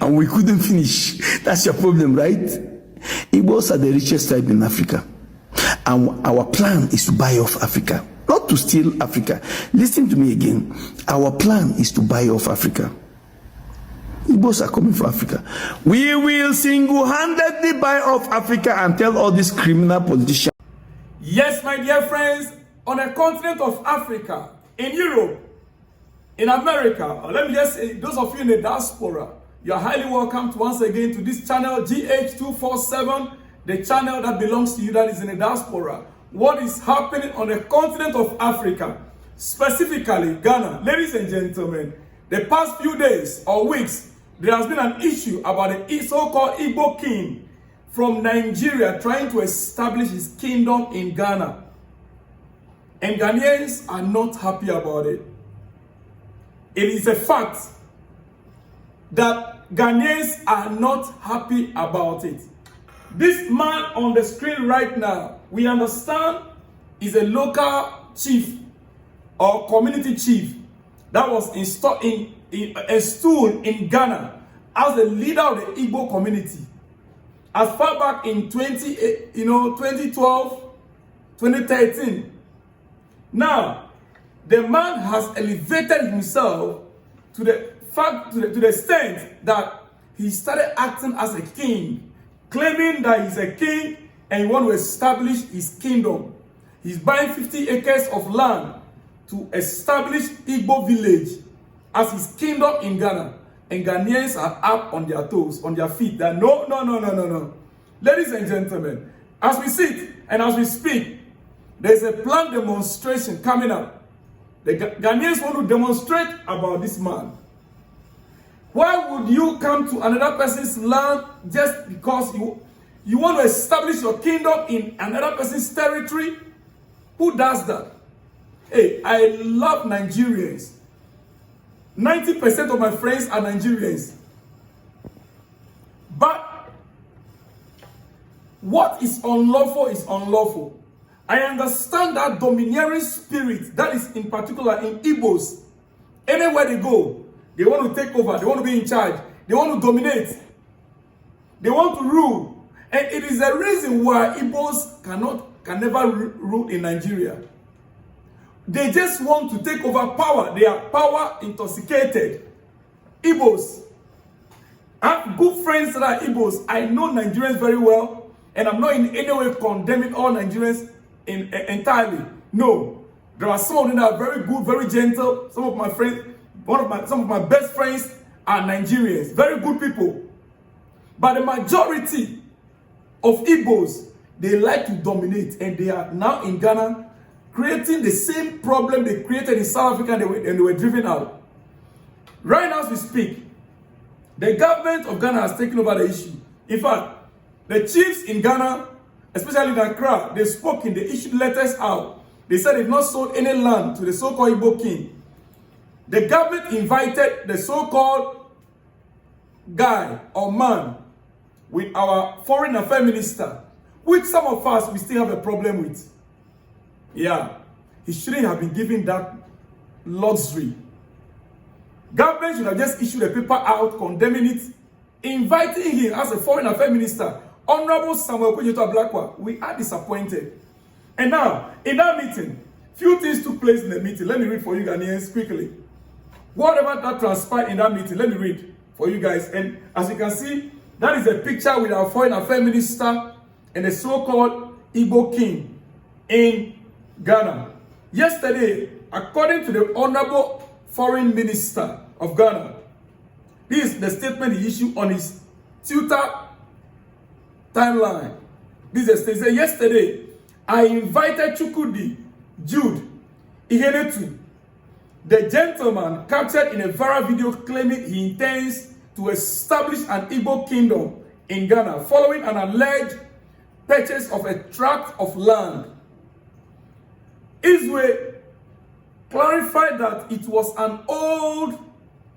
and we couldn't finish. That's your problem, right? Igbos are the richest tribe in Africa. And our plan is to buy off Africa, not to steal Africa. Listen to me again. Our plan is to buy off Africa. Igbos are coming for Africa. We will single-handedly buy off Africa and tell all these criminal politicians. Yes, my dear friends, on the continent of Africa, in Europe, in America, or let me just say, those of you in the diaspora, you are highly welcome to once again to this channel, GH247, the channel that belongs to you that is in the diaspora. What is happening on the continent of Africa, specifically Ghana? Ladies and gentlemen, the past few days or weeks, there has been an issue about the so-called Igbo king from Nigeria trying to establish his kingdom in Ghana. And Ghanaians are not happy about it. It is a fact that Ghanaians are not happy about it. This man on the screen right now, we understand, is a local chief or community chief that was installed in Ghana as the leader of the Igbo community as far back in 2012, 2013. Now, the man has elevated himself to the extent that he started acting as a king, claiming that he's a king and he wants to establish his kingdom. He's buying 50 acres of land to establish Igbo village as his kingdom in Ghana. And Ghanaians are up on their toes, on their feet. That no. Ladies and gentlemen, as we sit and as we speak, there's a planned demonstration coming up. The Ghanaians want to demonstrate about this man. Why would you come to another person's land just because you want to establish your kingdom in another person's territory? Who does that? Hey, I love Nigerians. 90% of my friends are Nigerians. But what is unlawful is unlawful. I understand that domineering spirit that is in particular in Igbos. Anywhere they go, they want to take over, they want to be in charge, they want to dominate, they want to rule. And it is the reason why Igbos can never rule in Nigeria. They just want to take over power. They are power intoxicated. Igbos. I have good friends that are Igbos. I know Nigerians very well, and I'm not in any way condemning all Nigerians entirely. No. There are some of them that are very good, very gentle. Some of my friends, some of my best friends are Nigerians. Very good people. But the majority of Igbos, they like to dominate, and they are now in Ghana creating the same problem they created in South Africa and they were driven out. Right now as we speak, the government of Ghana has taken over the issue. In fact, the chiefs in Ghana, especially in Accra, they issued letters out. They said they've not sold any land to the so-called Igbo king. The government invited the so-called guy or man with our foreign affairs minister, which some of us, we still have a problem with. Yeah, he shouldn't have been given that luxury. Government should have just issued a paper out condemning it, inviting him as a foreign affairs minister. Honorable Samuel Ablakwa, we are disappointed. And now, in that meeting, few things took place in the meeting. Let me read for you Ghanaians quickly. Whatever that transpired in that meeting, let me read for you guys. And as you can see, that is a picture with our foreign affairs minister and the so-called Igbo king in Ghana. Yesterday, according to the Honorable Foreign Minister of Ghana, this is the statement he issued on his Twitter timeline. This is the statement. Yesterday, I invited Chukudi Jude Ihenetu, the gentleman captured in a viral video claiming he intends to establish an Igbo kingdom in Ghana following an alleged purchase of a tract of land. Iswe clarified that it was an old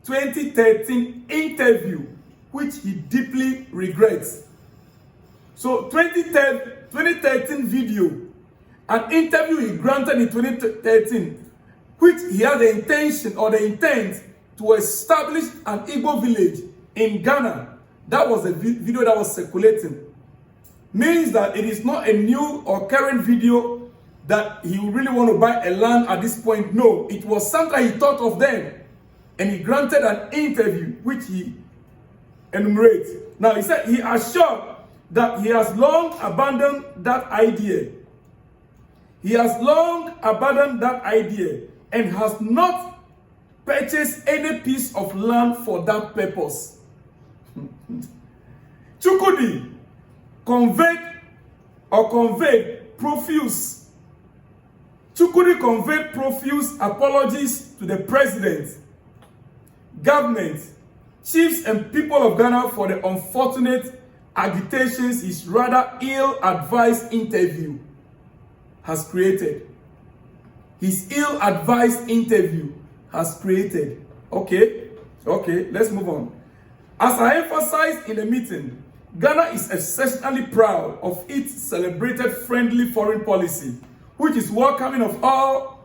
2013 interview which he deeply regrets. So 2013 video, an interview he granted in 2013, which he had the intention or the intent to establish an Igbo village in Ghana. That was a video that was circulating. Means that it is not a new or current video that he really want to buy a land at this point. No, it was something he thought of then. And he granted an interview, which he enumerates. Now, he said he assured that he has long abandoned that idea. He has long abandoned that idea and has not purchased any piece of land for that purpose. Chukudi conveyed profuse apologies to the president, government, chiefs and people of Ghana for the unfortunate agitations his rather ill-advised interview has created. His ill-advised interview has created. Okay, let's move on. As I emphasized in the meeting, Ghana is exceptionally proud of its celebrated friendly foreign policy, which is welcoming of all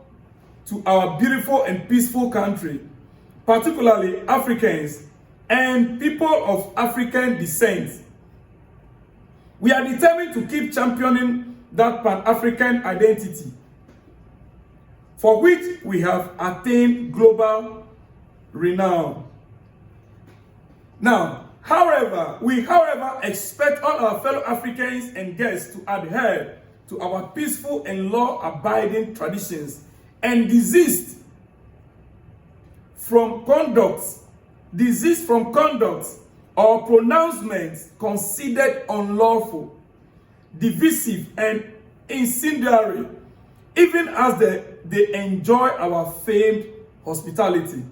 to our beautiful and peaceful country, particularly Africans and people of African descent. We are determined to keep championing that Pan-African identity, for which we have attained global renown. Now, we expect all our fellow Africans and guests to adhere to our peaceful and law-abiding traditions and desist from conduct or pronouncements considered unlawful, divisive, and incendiary, even as they enjoy our famed hospitality.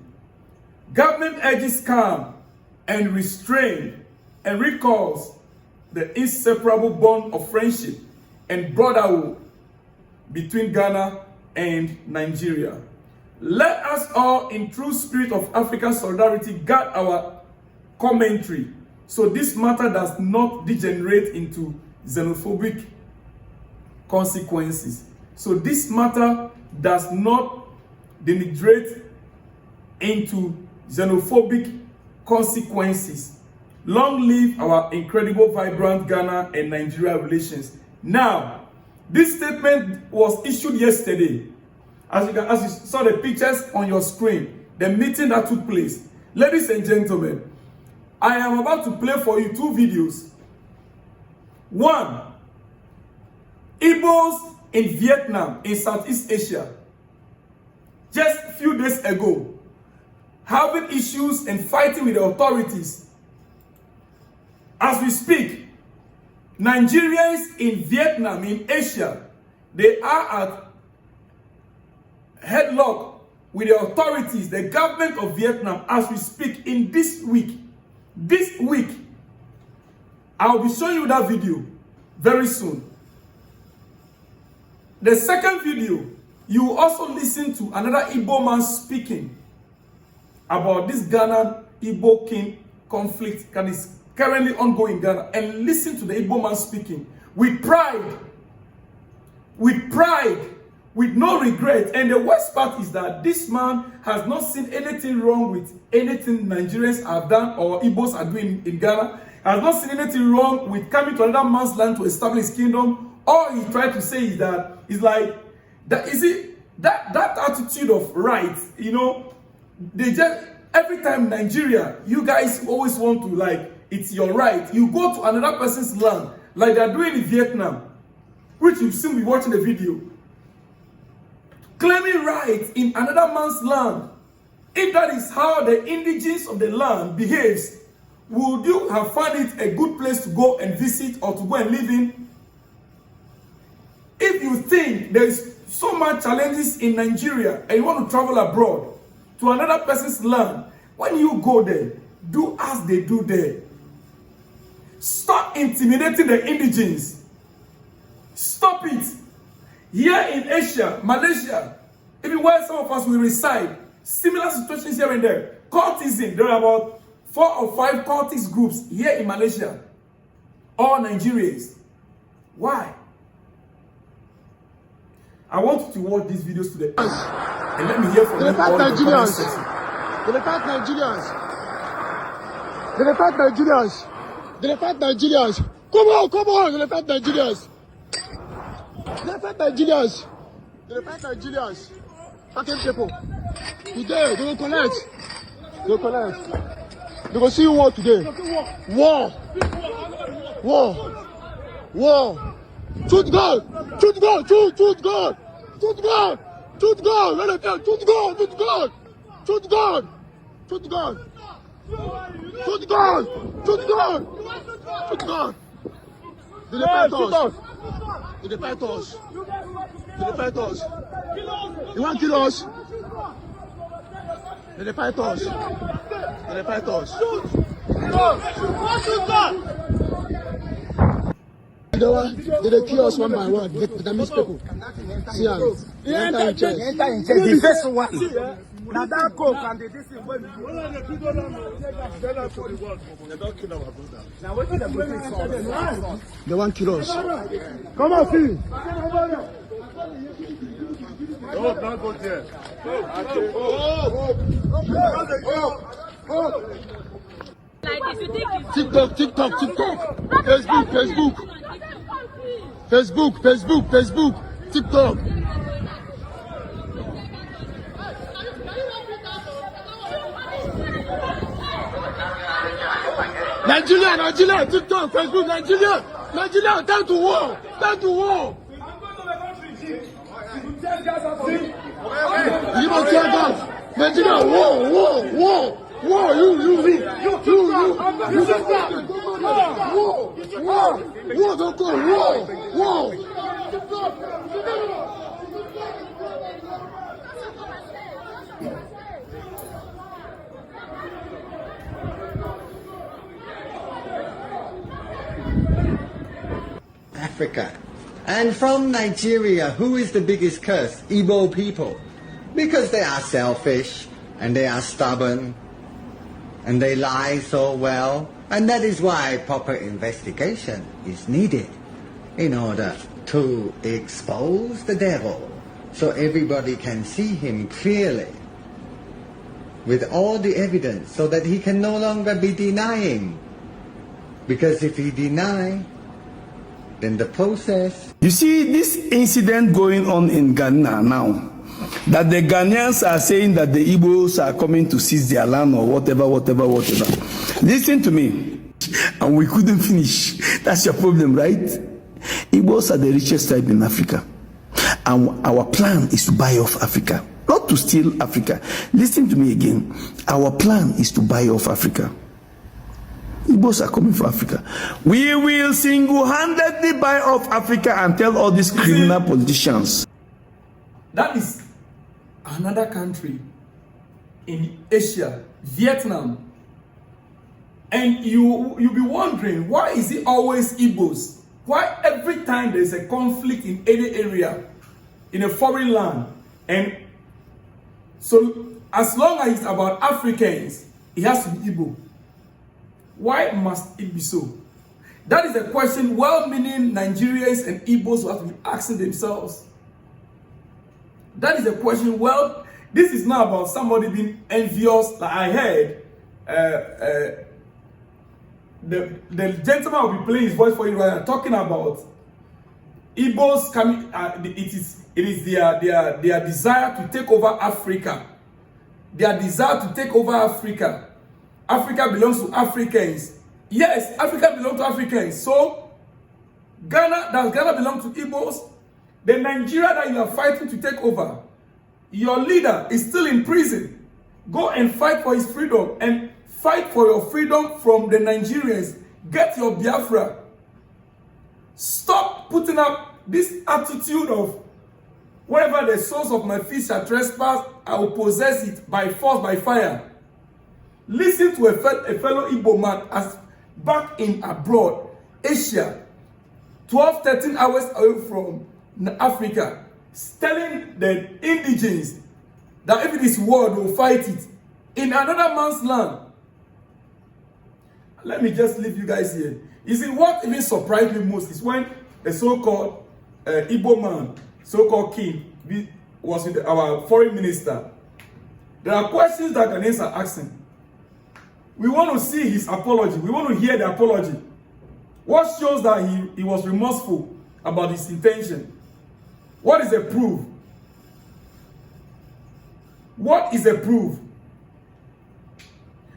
Government urges calm and restraint and recalls the inseparable bond of friendship and brotherhood between Ghana and Nigeria. Let us all, in true spirit of African solidarity, guard our commentary so this matter does not degenerate into xenophobic consequences. So this matter does not degenerate into xenophobic consequences. Long live our incredible, vibrant Ghana and Nigeria relations. Now, this statement was issued yesterday. As you saw the pictures on your screen, the meeting that took place. Ladies and gentlemen, I am about to play for you two videos. One, Igbos in Vietnam, in Southeast Asia, just a few days ago, having issues and fighting with the authorities. As we speak, Nigerians in Vietnam, in Asia, they are at headlock with the authorities, the government of Vietnam, as we speak in this week. This week, I'll be showing you that video very soon. The second video, you will also listen to another Igbo man speaking about this Ghana-Igbo king conflict that is currently ongoing in Ghana, and listen to the Igbo man speaking with pride, with no regret. And the worst part is that this man has not seen anything wrong with anything Nigerians have done or Igbos are doing in Ghana, has not seen anything wrong with coming to another man's land to establish his kingdom. All he tried to say is that, it's like, that is it, that attitude of right, you know, they just, every time Nigeria, you guys always want to, like, it's your right. You go to another person's land, like they're doing in Vietnam, which you'll soon be watching the video. Claiming right in another man's land. If that is how the indigenous of the land behaves, would you have found it a good place to go and visit or to go and live in? If you think there is so much challenges in Nigeria and you want to travel abroad to another person's land, when you go there, do as they do there. Stop intimidating the indigenes. Stop it. Here in Asia, Malaysia, even where some of us will reside, similar situations here and there. Cultism, there are about 4 or 5 cultist groups here in Malaysia. All Nigerians. Why? I want you to watch these videos to the end and let me hear from you all in the comment section. They attack Nigerians. They fight Nigerians. They fight Nigerians. Come on. They fight Nigerians. They fight Nigerians. They fight Nigerians. Fucking people. Today, they will collect. They will collect. They will see war today. War. Shoot God. Shoot God. Shoot God. Shoot God. Shoot God. Let it go. Shoot God. Shoot God. Shoot God. Shoot God. Shoot God. Shoot God. Shoot God. They fight us. They fight us. They fight us. You want to kill us? They fight us. They fight us. They kill us one by one. They miss people. See how? They enter in chest. The first one. Now that coke and the this thing when they don't kill our brother. Now what is the They want to kill us. Come on, see. No, don't go there. TikTok. Facebook. TikTok. Nigeria, TikTok, Facebook, Nigeria, time to war. You must tell us, Nigeria, war, you, don't go, war. Africa. And from Nigeria, who is the biggest curse? Igbo people. Because they are selfish, and they are stubborn, and they lie so well. And that is why proper investigation is needed in order to expose the devil, so everybody can see him clearly with all the evidence, so that he can no longer be denying. Because if he denies, then the process. You see this incident going on in Ghana now, that the Ghanaians are saying that the Igbos are coming to seize their land or whatever. Listen to me, and we couldn't finish. That's your problem, right? Igbos are the richest tribe in Africa, and our plan is to buy off Africa, not to steal Africa. Listen to me again. Our plan is to buy off Africa. Igbos are coming for Africa. We will single-handedly buy off Africa and tell all these criminal politicians. That is another country in Asia, Vietnam. And you'll be wondering, why is it always Igbos? Why every time there's a conflict in any area, in a foreign land, and so as long as it's about Africans, it has to be Igbo. Why must it be so? That is a question well-meaning Nigerians and Igbos will have to be asking themselves. That is a question. Well, this is not about somebody being envious. Like I heard, the gentleman will be playing his voice for you right now, talking about Igbos coming. It is their desire to take over Africa. Their desire to take over Africa. Africa belongs to Africans. Yes, Africa belongs to Africans. So, does Ghana belong to Igbos? The Nigeria that you are fighting to take over, your leader is still in prison. Go and fight for his freedom and fight for your freedom from the Nigerians. Get your Biafra. Stop putting up this attitude of wherever the source of my feet shall trespass, I will possess it by force, by fire. Listen to a fellow Igbo man as back in abroad, Asia, 12, 13 hours away from Africa, telling the indigenes that if it is war, they will fight it in another man's land. Let me just leave you guys here. You see, what even surprised me most is when a so-called Igbo man, so-called king, was with our foreign minister. There are questions that Ghanaians are asking. We want to see his apology. We want to hear the apology. What shows that he was remorseful about his intention? What is the proof? What is the proof?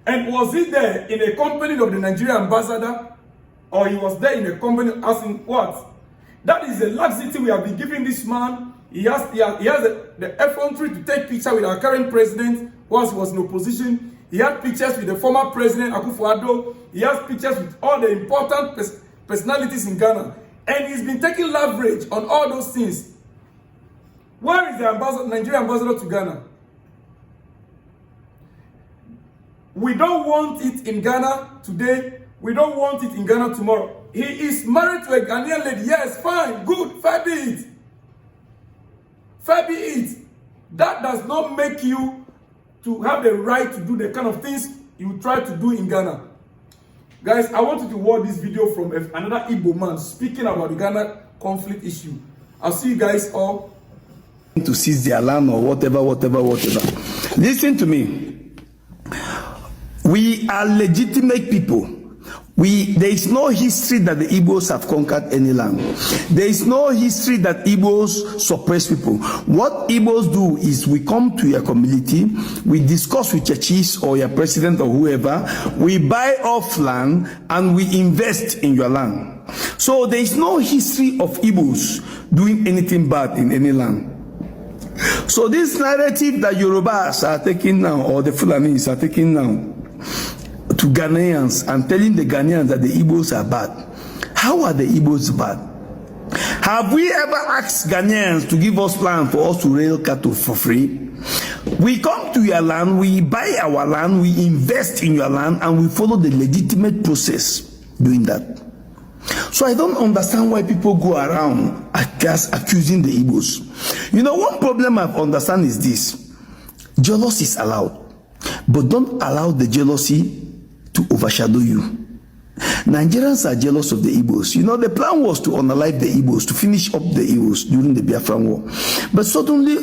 And was he there in a company of the Nigerian ambassador? Or he was there in a company asking what? That is the laxity we have been giving this man. He has the effrontery to take picture with our current president whilst he was in opposition. He had pictures with the former president, Akufo-Addo. He has pictures with all the important personalities in Ghana. And he's been taking leverage on all those things. Where is the Nigerian ambassador to Ghana? We don't want it in Ghana today. We don't want it in Ghana tomorrow. He is married to a Ghanaian lady. Yes, fine, good, fair be it. Fair be it. That does not make you to have the right to do the kind of things you try to do in Ghana. Guys, I want you to watch this video from another Igbo man speaking about the Ghana conflict issue. I'll see you guys all. To seize their land or whatever. Listen to me. We are legitimate people. There is no history that the Igbos have conquered any land. There is no history that Igbos suppress people. What Igbos do is we come to your community, we discuss with your chiefs or your president or whoever, we buy off land and we invest in your land. So there is no history of Igbos doing anything bad in any land. So this narrative that Yorubas are taking now, or the Fulanis are taking now, to Ghanaians and telling the Ghanaians that the Igbos are bad. How are the Igbos bad? Have we ever asked Ghanaians to give us land for us to rail cattle for free? We come to your land, we buy our land, we invest in your land, and we follow the legitimate process doing that. So I don't understand why people go around accusing the Igbos. You know, one problem I understand is this. Jealousy is allowed, but don't allow the jealousy to overshadow you. Nigerians are jealous of the Igbos. You know, the plan was to unalive the Igbos, to finish up the Igbos during the Biafran War. But suddenly,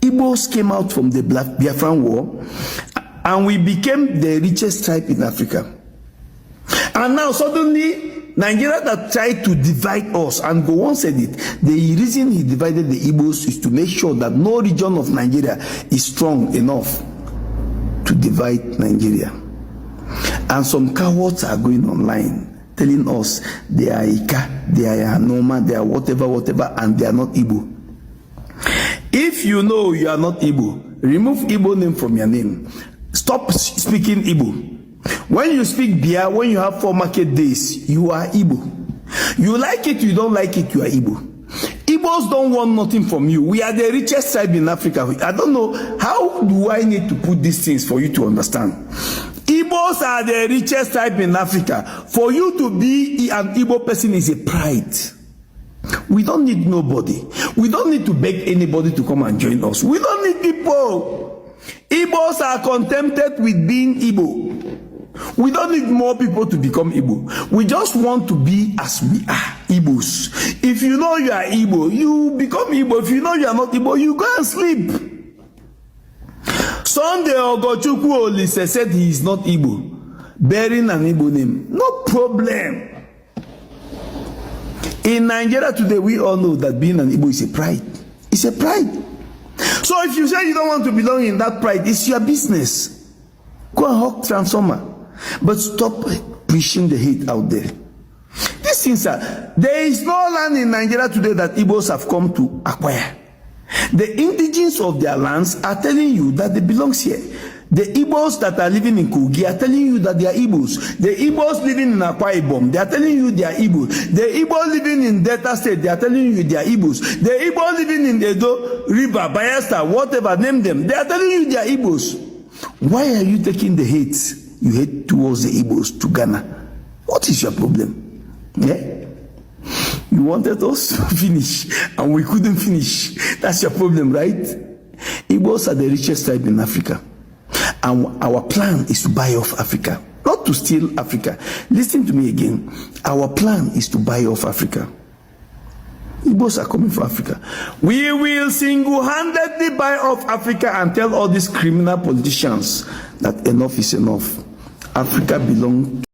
Igbos came out from the Biafran War, and we became the richest tribe in Africa. And now suddenly, Nigeria that tried to divide us, and Gowon said it, the reason he divided the Igbos is to make sure that no region of Nigeria is strong enough to divide Nigeria. And some cowards are going online telling us they are Ika, they are Anoma, they are whatever, and they are not Igbo. If you know you are not Igbo, remove Igbo name from your name. Stop speaking Igbo. When you speak Bia, when you have 4 market days, you are Igbo. You like it, you don't like it, you are Igbo. Igbos don't want nothing from you. We are the richest tribe in Africa. I don't know, how do I need to put these things for you to understand? Igbos are the richest tribe in Africa. For you to be an Igbo person is a pride. We don't need nobody. We don't need to beg anybody to come and join us. We don't need people. Igbos are contented with being Igbo. We don't need more people to become Igbo. We just want to be as we are, Igbos. If you know you are Igbo, you become Igbo. If you know you are not Igbo, you go and sleep. Sunday Ogochukwu Olise said he is not Igbo, bearing an Igbo name. No problem. In Nigeria today, we all know that being an Igbo is a pride. It's a pride. So if you say you don't want to belong in that pride, it's your business. Go and hawk transformer. But stop preaching the hate out there. These things are, there is no land in Nigeria today that Igbos have come to acquire. The indigenes of their lands are telling you that they belong here. The Igbos that are living in Kogi are telling you that they are Igbos. The Igbos living in Akwa Ibom, they are telling you they are Igbos. The Igbos living in Delta State, they are telling you they are Igbos. The Igbos living in Edo, River, Bayelsa, whatever, name them, they are telling you they are Igbos. Why are you taking the hate you hate towards the Igbos to Ghana? What is your problem? Yeah? You wanted us to finish and we couldn't finish. That's your problem, right? Igbos are the richest tribe in Africa. And our plan is to buy off Africa, not to steal Africa. Listen to me again. Our plan is to buy off Africa. Igbos are coming for Africa. We will single-handedly buy off Africa and tell all these criminal politicians that enough is enough. Africa belongs